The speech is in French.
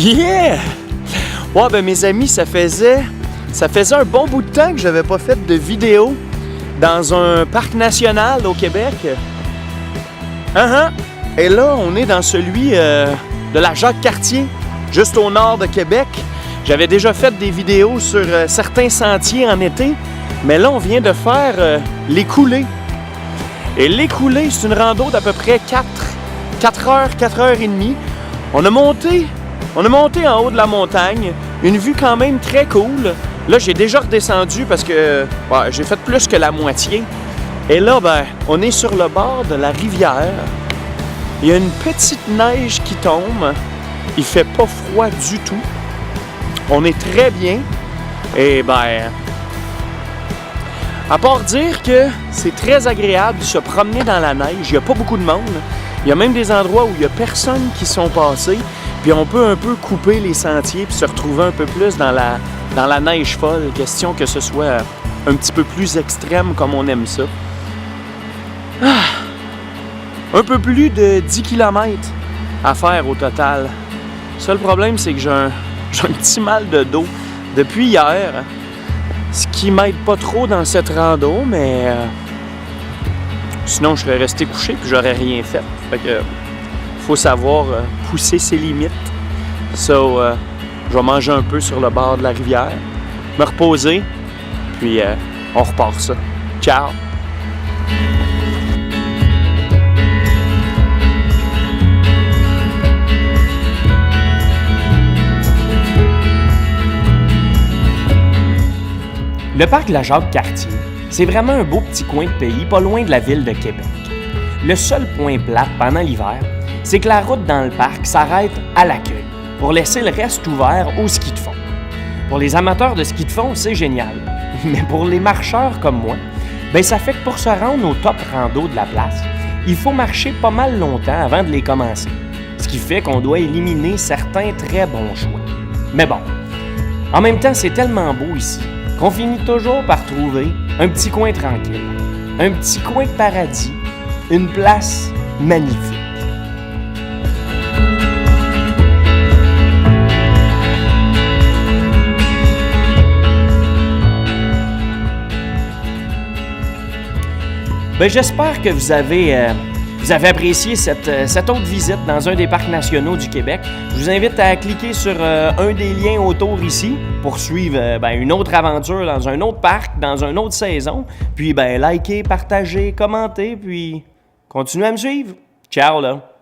Yeah! Ouais, ben mes amis, ça faisait un bon bout de temps que j'avais pas fait de vidéo dans un parc national au Québec. Et là, on est dans celui de la Jacques-Cartier, juste au nord de Québec. J'avais déjà fait des vidéos sur certains sentiers en été, mais là, on vient de faire l'écoulée. Et l'écoulée, c'est une rando d'à peu près 4 heures, 4 heures et demie. On a monté en haut de la montagne, une vue quand même très cool. Là, j'ai déjà redescendu parce que j'ai fait plus que la moitié. Et là, on est sur le bord de la rivière. Il y a une petite neige qui tombe. Il fait pas froid du tout. On est très bien. Et à part dire que c'est très agréable de se promener dans la neige, il n'y a pas beaucoup de monde. Il y a même des endroits où il n'y a personne qui sont passés. Puis on peut un peu couper les sentiers puis se retrouver un peu plus dans la neige folle. Question que ce soit un petit peu plus extrême comme on aime ça. Un peu plus de 10 km à faire au total. Le seul problème, c'est que j'ai un petit mal de dos depuis hier. Ce qui m'aide pas trop dans cette rando, mais sinon je serais resté couché puis j'aurais rien fait. Fait que faut savoir pousser ses limites. So, je vais manger un peu sur le bord de la rivière, me reposer, puis on repart ça. Ciao! Le parc de la Jacques-Cartier, c'est vraiment un beau petit coin de pays, pas loin de la ville de Québec. Le seul point plate pendant l'hiver, c'est que la route dans le parc s'arrête à l'accueil pour laisser le reste ouvert au ski de fond. Pour les amateurs de ski de fond, c'est génial. Mais pour les marcheurs comme moi, ça fait que pour se rendre au top rando de la place, il faut marcher pas mal longtemps avant de les commencer. Ce qui fait qu'on doit éliminer certains très bons choix. Mais bon, en même temps, c'est tellement beau ici qu'on finit toujours par trouver un petit coin tranquille, un petit coin de paradis, une place magnifique. J'espère que vous avez apprécié cette autre visite dans un des parcs nationaux du Québec. Je vous invite à cliquer sur un des liens autour ici pour suivre une autre aventure dans un autre parc, dans une autre saison. Puis likez, partagez, commentez, puis continuez à me suivre. Ciao là!